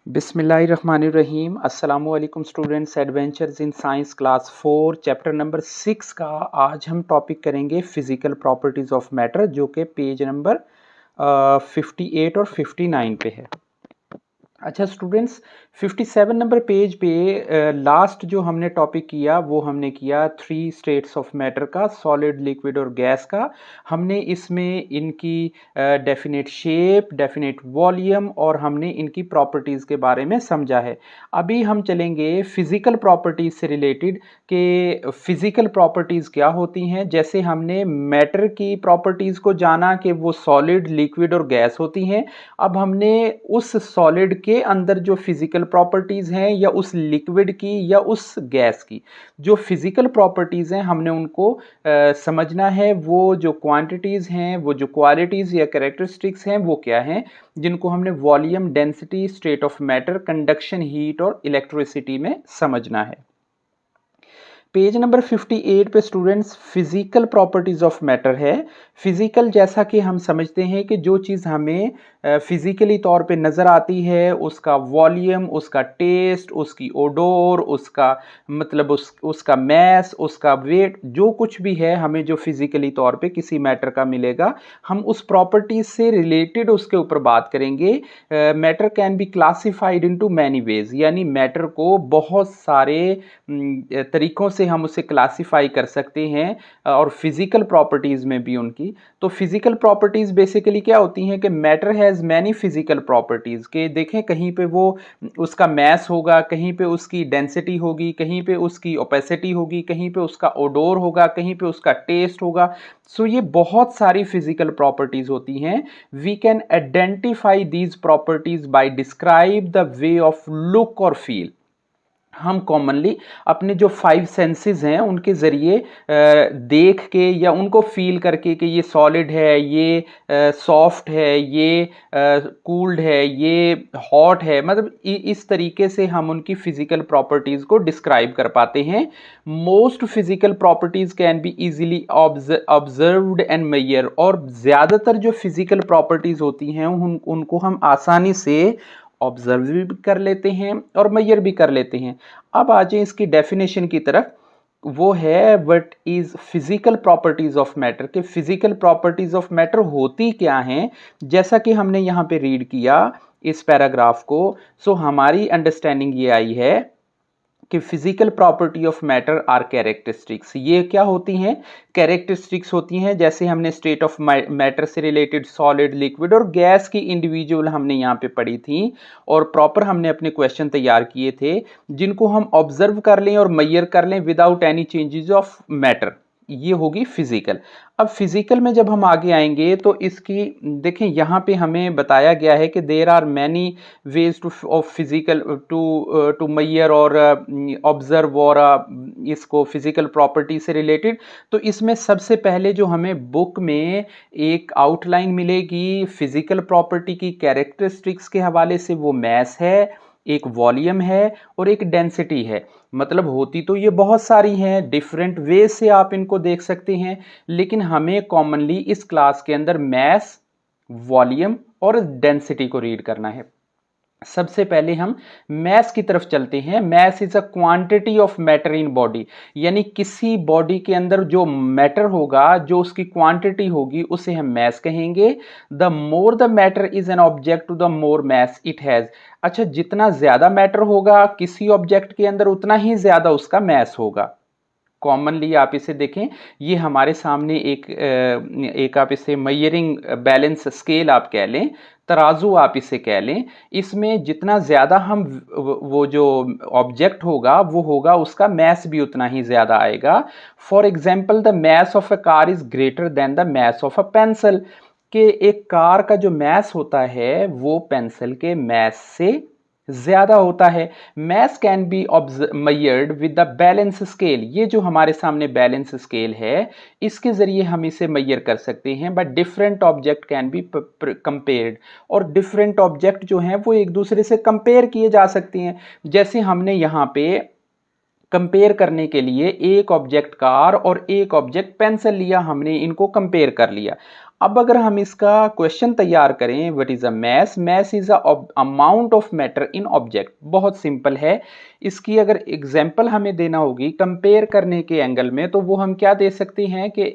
बिस्मिल्लाहिर्रहमानिर्रहीम अस्सलामुअलैकुम students. Adventures in science class 4 chapter number 6 का आज हम टॉपिक करेंगे फिजिकल प्रॉपर्टीज़ ऑफ मैटर, जो कि पेज नंबर 58 और 59 पे है। अच्छा स्टूडेंट्स, 57 नंबर पेज पे लास्ट जो हमने टॉपिक किया वो हमने किया 3 स्टेट्स ऑफ मैटर का, सॉलिड, लिक्विड और गैस का। हमने इसमें इनकी डेफिनेट शेप, डेफिनेट वॉल्यूम और हमने इनकी प्रॉपर्टीज़ के बारे में समझा है। अभी हम चलेंगे फिज़िकल प्रॉपर्टीज़ से रिलेटेड कि फिज़िकल प्रॉपर्टीज़ क्या होती हैं। जैसे हमने मैटर की प्रॉपर्टीज़ को जाना कि वो सॉलिड, लिक्विड और गैस होती हैं। अब हमने उस सॉलिड के अंदर जो फिजिकल प्रॉपर्टीज हैं या उस लिक्विड की या उस गैस की जो फिजिकल प्रॉपर्टीज हैं, हमने उनको समझना है। वो जो क्वांटिटीज हैं, वो जो क्वालिटीज या कैरेक्टरिस्टिक्स हैं, वो क्या हैं, जिनको हमने volume, density, state of matter, conduction, heat और इलेक्ट्रिसिटी में समझना है। पेज नंबर 58 पे students physical properties of matter है। फिजिकल जैसा कि हम समझते हैं कि जो चीज़ हमें फिजिकली तौर पे नज़र आती है, उसका वॉल्यूम, उसका टेस्ट, उसकी ओडोर, उसका मतलब उसका मैस, उसका वेट, जो कुछ भी है हमें जो फिजिकली तौर पे किसी मैटर का मिलेगा, हम उस प्रॉपर्टीज से रिलेटेड उसके ऊपर बात करेंगे। Matter can be classified into many ways, यानी मैटर को बहुत सारे तरीकों से हम उसे क्लासिफाई कर सकते हैं और फिजिकल प्रॉपर्टीज में भी उनकी। तो फिजिकल प्रॉपर्टीज बेसिकली क्या होती हैं कि matter has many physical properties के देखें, कहीं पे वो उसका मैस होगा, कहीं पे उसकी डेंसिटी होगी, कहीं पे उसकी ओपेसिटी होगी, कहीं पे उसका ओडोर होगा, कहीं पे उसका टेस्ट होगा। सो ये बहुत सारी फिजिकल प्रॉपर्टीज होती हैं। We can identify these properties by describe the way of look और फील। हम कॉमनली अपने जो 5 सेंसेस हैं उनके ज़रिए देख के या उनको फील करके कि ये सॉलिड है, ये सॉफ्ट है, ये कूल्ड है, ये हॉट है, मतलब इस तरीके से हम उनकी फिजिकल प्रॉपर्टीज़ को डिस्क्राइब कर पाते हैं। Most physical properties can be easily observed and measure, और ज़्यादातर जो फिजिकल प्रॉपर्टीज़ होती हैं उनको हम आसानी से ऑब्जर्व भी कर लेते हैं और मेजर भी कर लेते हैं। अब आ जाए इसकी डेफिनेशन की तरफ। वो है what is physical properties of matter, के फिजिकल प्रॉपर्टीज ऑफ मैटर होती क्या हैं। जैसा कि हमने यहाँ पे रीड किया इस पैराग्राफ को, सो हमारी अंडरस्टैंडिंग ये आई है कि physical property of matter are characteristics. ये क्या होती हैं? कैरेक्टरिस्टिक्स होती हैं। जैसे हमने स्टेट ऑफ मैटर से रिलेटेड सॉलिड, लिक्विड और गैस की इंडिविजुअल हमने यहाँ पे पढ़ी थी और प्रॉपर हमने अपने क्वेश्चन तैयार किए थे, जिनको हम ऑब्जर्व कर लें और मेजर कर लें without any changes of matter. ये होगी फिजिकल। अब फिजिकल में जब हम आगे आएंगे तो इसकी देखें, यहाँ पे हमें बताया गया है कि there are many ways to of physical to measure और ऑब्जर्व और इसको फिजिकल प्रॉपर्टी से रिलेटेड। तो इसमें सबसे पहले जो हमें बुक में एक आउटलाइन मिलेगी फिजिकल प्रॉपर्टी की कैरेक्टरिस्टिक्स के हवाले से, वो मैस है, एक वॉल्यूम है और एक डेंसिटी है। मतलब होती तो ये बहुत सारी हैं, डिफरेंट वे से आप इनको देख सकते हैं, लेकिन हमें कॉमनली इस क्लास के अंदर मैस, वॉल्यूम और डेंसिटी को रीड करना है। सबसे पहले हम मैस की तरफ चलते हैं। Mass is a quantity of matter in body, यानी किसी बॉडी के अंदर जो मैटर होगा, जो उसकी क्वांटिटी होगी, उसे हम मैस कहेंगे। The more the matter is an object to the more mass it has. अच्छा, जितना ज्यादा मैटर होगा किसी ऑब्जेक्ट के अंदर, उतना ही ज्यादा उसका मैस होगा। कॉमनली आप इसे देखें, ये हमारे सामने एक आप इसे मेजरिंग बैलेंस स्केल आप कह लें, तराजू आप इसे कह लें। इसमें जितना ज़्यादा हम वो जो ऑब्जेक्ट होगा वो होगा, उसका मैस भी उतना ही ज़्यादा आएगा। For example, the mass of a car is greater than the mass of a pencil, कि एक कार का जो मैस होता है वो पेंसिल के मैस से ज्यादा होता है। Mass can be measured with the balance scale. ये जो हमारे सामने बैलेंस स्केल है, इसके जरिए हम इसे मेजर कर सकते हैं। But different object can be compared, और डिफरेंट ऑब्जेक्ट जो हैं वो एक दूसरे से कंपेयर किए जा सकते हैं। जैसे हमने यहाँ पे कंपेयर करने के लिए एक ऑब्जेक्ट कार और एक ऑब्जेक्ट पेंसिल लिया, हमने इनको कंपेयर कर लिया। अब अगर हम इसका क्वेश्चन तैयार करें, what is a mass? Mass is a amount of matter in object. बहुत सिंपल है। इसकी अगर एग्जांपल हमें देना होगी कंपेयर करने के एंगल में, तो वो हम क्या दे सकते हैं कि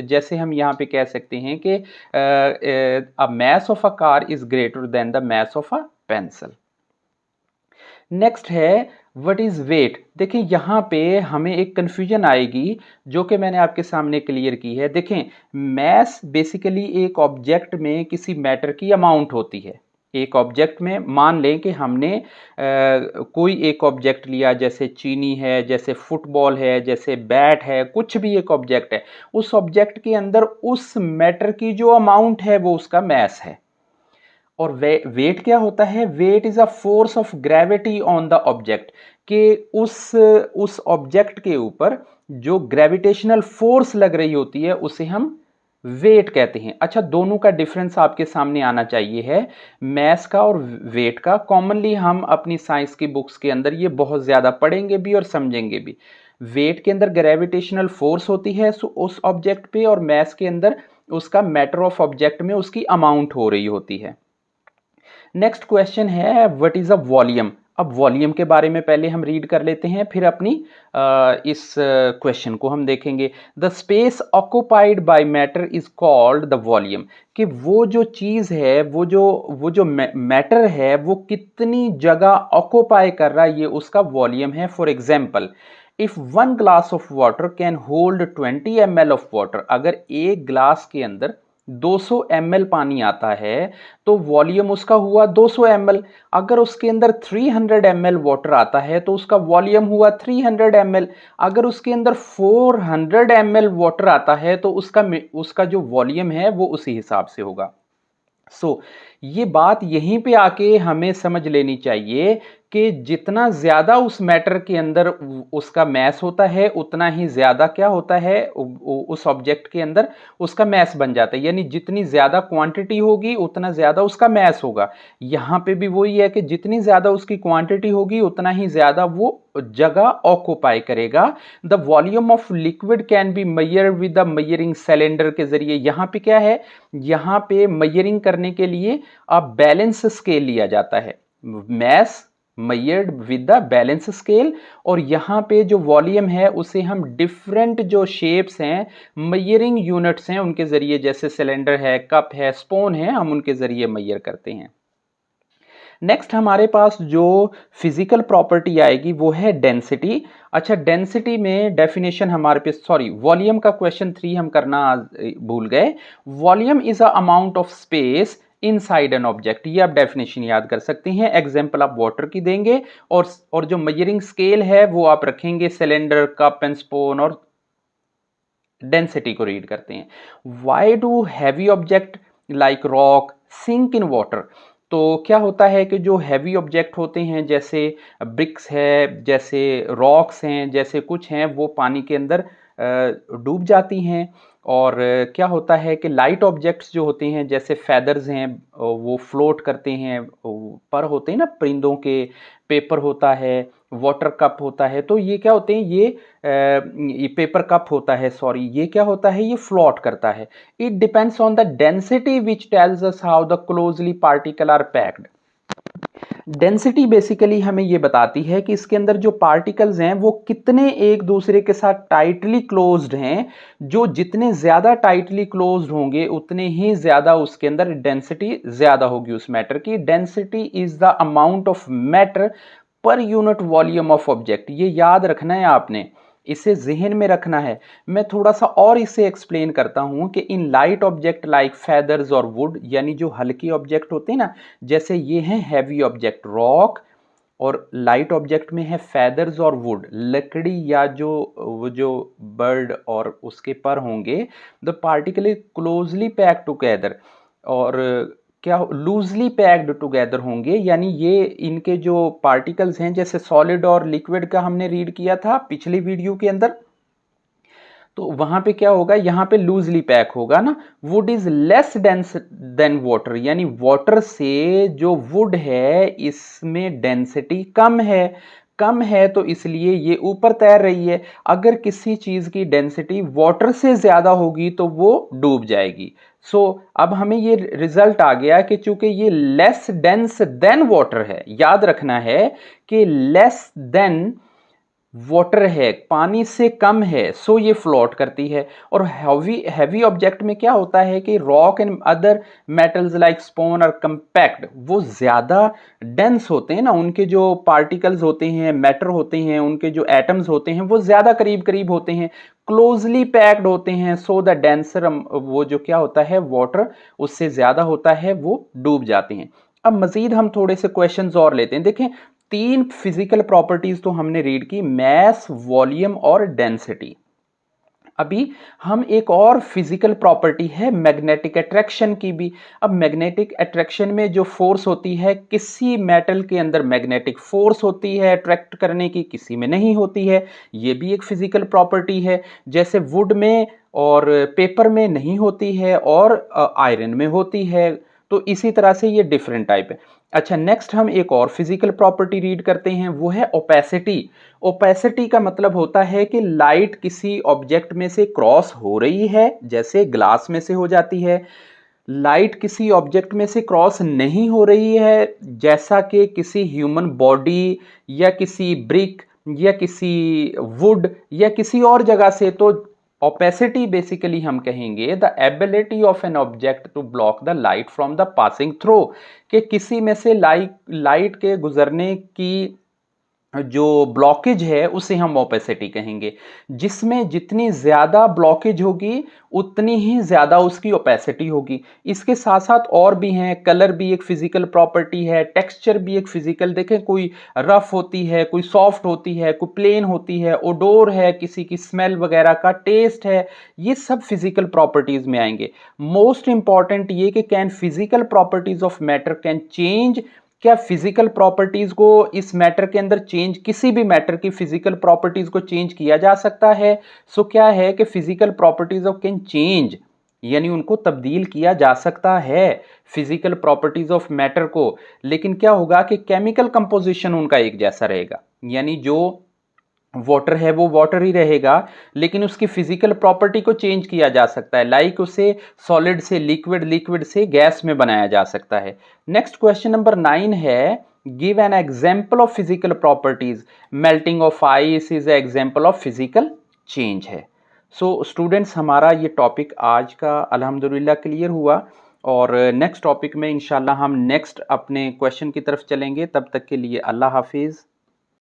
जैसे हम यहाँ पे कह सकते हैं कि a mass of a car is greater than the mass of a pencil. Next है व्हाट इज वेट। देखिए यहाँ पे हमें एक कंफ्यूजन आएगी जो कि मैंने आपके सामने क्लियर की है। देखें, मैस बेसिकली एक ऑब्जेक्ट में किसी मैटर की अमाउंट होती है। एक ऑब्जेक्ट में मान लें कि हमने कोई एक ऑब्जेक्ट लिया, जैसे चीनी है, जैसे फुटबॉल है, जैसे बैट है, कुछ भी एक ऑब्जेक्ट है। उस ऑब्जेक्ट के अंदर उस मैटर की जो अमाउंट है वो उसका मैस है। और वेट क्या होता है? Weight is a force of gravity on the object, कि उस ऑब्जेक्ट के ऊपर जो ग्रेविटेशनल फोर्स लग रही होती है उसे हम वेट कहते हैं। अच्छा, दोनों का डिफरेंस आपके सामने आना चाहिए है, मैस का और वेट का। कॉमनली हम अपनी साइंस की बुक्स के अंदर ये बहुत ज्यादा पढ़ेंगे भी और समझेंगे भी। वेट के अंदर ग्रेविटेशनल फोर्स होती है उस ऑब्जेक्ट पे, और मैस के अंदर उसका मैटर ऑफ ऑब्जेक्ट में उसकी अमाउंट हो रही होती है। नेक्स्ट क्वेश्चन है व्हाट इज अ वॉल्यूम। अब वॉल्यूम के बारे में पहले हम रीड कर लेते हैं, फिर अपनी इस क्वेश्चन को हम देखेंगे। The space occupied by matter is called the volume. कि वो जो चीज है, वो जो मैटर है, वो कितनी जगह ऑक्युपाई कर रहा है, ये उसका वॉल्यूम है। For example, if one glass of water can hold 20 ml of water, अगर एक ग्लास के अंदर 200 ml पानी आता है तो वॉल्यूम उसका हुआ 200 ml। अगर उसके अंदर 300 ml वाटर आता है तो उसका वॉल्यूम हुआ 300 ml। अगर उसके अंदर 400 ml वाटर आता है तो उसका जो वॉल्यूम है वो उसी हिसाब से होगा। ये बात यहीं पे आके हमें समझ लेनी चाहिए कि जितना ज्यादा उस मैटर के अंदर उसका मैस होता है, उतना ही ज्यादा क्या होता है, उस ऑब्जेक्ट के अंदर उसका मैस बन जाता है। यानी जितनी ज्यादा क्वांटिटी होगी उतना ज्यादा उसका मैस होगा। यहाँ पे भी वही है कि जितनी ज्यादा उसकी क्वांटिटी होगी उतना ही ज्यादा वो जगह ऑक्युपाई करेगा। The volume of liquid can be measure with the measuring cylinder के जरिए। यहाँ पे क्या है, यहाँ पे मेजरिंग करने के लिए अब बैलेंस स्केल लिया जाता है। Mass measured with the balance scale, और यहाँ पे जो वॉल्यूम है उसे हम डिफरेंट जो शेप्स हैं, मेजरिंग यूनिट्स हैं, उनके जरिए, जैसे सिलेंडर है, कप है, स्पून है, हम उनके जरिए मेजर करते हैं। नेक्स्ट हमारे पास जो फिजिकल प्रॉपर्टी आएगी वो है डेंसिटी। अच्छा, डेंसिटी में डेफिनेशन हमारे पे, सॉरी, वॉल्यूम का क्वेश्चन 3 हम करना भूल गए। Volume is a amount of space inside an object. ये आप डेफिनेशन याद कर सकते हैं। एग्जांपल आप वाटर की देंगे, और जो मेजरिंग स्केल है वो आप रखेंगे सिलेंडर, कप एंड स्पून, और डेंसिटी को रीड करते हैं। Why do heavy object like rock sink in water? तो क्या होता है कि जो हैवी ऑब्जेक्ट होते हैं, जैसे ब्रिक्स है, जैसे रॉक्स हैं, जैसे कुछ हैं, वो पानी के अंदर डूब जाती हैं। और क्या होता है कि लाइट ऑब्जेक्ट्स जो होते हैं, जैसे फेदर्स हैं, वो फ्लोट करते हैं, पर होते हैं ना परिंदों के, पेपर होता है, वाटर कप होता है। तो ये क्या होते हैं, ये पेपर कप होता है, सॉरी, ये क्या होता है, ये फ्लोट करता है। It depends on the density which tells us how the closely particle are packed. Density basically हमें ये बताती है कि इसके अंदर जो पार्टिकल्स हैं वो कितने एक दूसरे के साथ टाइटली क्लोज्ड हैं। जो जितने ज्यादा टाइटली क्लोज्ड होंगे उतने ही ज्यादा उसके अंदर डेंसिटी ज्यादा होगी उस मैटर की। Density is the amount of matter per unit volume of object. ये याद रखना है आपने, इसे जहन में रखना है। मैं थोड़ा सा और इसे एक्सप्लेन करता हूं कि in light object like feathers और वुड, यानी जो हल्के ऑब्जेक्ट होते हैं ना, जैसे ये हैं हैवी ऑब्जेक्ट रॉक, और लाइट ऑब्जेक्ट में है फेदर्स और वुड, लकड़ी या जो बर्ड और उसके पर होंगे। The particle closely packed together, और क्या लूजली पैक्ड टुगेदर होंगे। यानी ये इनके जो पार्टिकल्स हैं, जैसे सॉलिड और लिक्विड का हमने रीड किया था पिछली वीडियो के अंदर, तो वहां पे क्या होगा, यहां पे लूजली पैक होगा ना। Would is less dense then water, यानी वाटर से जो वुड है इसमें डेंसिटी कम है। कम है तो इसलिए ये ऊपर तैर रही है। अगर किसी चीज़ की डेंसिटी वाटर से ज़्यादा होगी तो वो डूब जाएगी। अब हमें ये रिजल्ट आ गया कि चूंकि ये लेस डेंस देन वाटर है, याद रखना है कि लेस देन वाटर है, पानी से कम है, सो ये फ्लोट करती है। और हैवी ऑब्जेक्ट में क्या होता है कि rock and other metals like stone और कंपैक्ट वो ज़्यादा डेंस होते हैं ना, उनके जो पार्टिकल्स होते हैं, मैटर होते हैं, उनके जो एटम्स होते हैं वो ज़्यादा करीब करीब होते हैं, क्लोजली पैक्ड होते हैं। सो द डेंसर वो जो क्या होता है वाटर उससे ज़्यादा होता है, वो डूब जाते हैं। अब मजीद हम थोड़े से क्वेश्चंस और लेते हैं। देखें, 3 फिजिकल प्रॉपर्टीज तो हमने रीड की, मैस, वॉल्यूम और डेंसिटी। अभी हम एक और फिजिकल प्रॉपर्टी है मैग्नेटिक अट्रैक्शन की भी। अब मैग्नेटिक अट्रैक्शन में जो फोर्स होती है, किसी मेटल के अंदर मैग्नेटिक फोर्स होती है अट्रैक्ट करने की, किसी में नहीं होती है, ये भी एक फिजिकल प्रॉपर्टी है। जैसे वुड में और पेपर में नहीं होती है और आयरन में होती है, तो इसी तरह से ये डिफरेंट टाइप है। अच्छा, नेक्स्ट हम एक और फिजिकल प्रॉपर्टी रीड करते हैं, वो है ओपेसिटी। ओपेसिटी का मतलब होता है कि लाइट किसी ऑब्जेक्ट में से क्रॉस हो रही है, जैसे ग्लास में से हो जाती है। लाइट किसी ऑब्जेक्ट में से क्रॉस नहीं हो रही है, जैसा कि किसी ह्यूमन बॉडी या किसी ब्रिक या किसी वुड या किसी और जगह से। तो ओपेसिटी बेसिकली हम कहेंगे the ability of an object to block the light from the passing through, कि किसी में से लाइट के गुजरने की जो ब्लॉकेज है उसे हम ओपेसिटी कहेंगे। जिसमें जितनी ज्यादा ब्लॉकेज होगी उतनी ही ज्यादा उसकी ओपेसिटी होगी। इसके साथ साथ और भी हैं, कलर भी एक फिजिकल प्रॉपर्टी है, टेक्सचर भी एक फिजिकल, देखें कोई रफ होती है, कोई सॉफ्ट होती है, कोई प्लेन होती है, ओडोर है, किसी की स्मेल वगैरह का, टेस्ट है, ये सब फिजिकल प्रॉपर्टीज में आएंगे। मोस्ट इंपॉर्टेंट ये कि can physical properties of matter can change, क्या फिजिकल प्रॉपर्टीज को इस मैटर के अंदर चेंज, किसी भी मैटर की फिजिकल प्रॉपर्टीज को चेंज किया जा सकता है। क्या है कि physical properties of can change, यानी उनको तब्दील किया जा सकता है फिजिकल प्रॉपर्टीज ऑफ मैटर को। लेकिन क्या होगा कि केमिकल कंपोजिशन उनका एक जैसा रहेगा, यानी जो वाटर है वो वाटर ही रहेगा, लेकिन उसकी फिजिकल प्रॉपर्टी को चेंज किया जा सकता है, लाइक उसे सॉलिड से लिक्विड, लिक्विड से गैस में बनाया जा सकता है। नेक्स्ट क्वेश्चन नंबर 9 है, give an example of physical properties. Melting of ice is example of physical change है। स्टूडेंट्स, हमारा ये टॉपिक आज का अल्हम्दुलिल्लाह क्लियर हुआ, और नेक्स्ट टॉपिक में इंशाल्लाह हम नेक्स्ट अपने क्वेश्चन की तरफ चलेंगे। तब तक के लिए अल्लाह हाफिज़।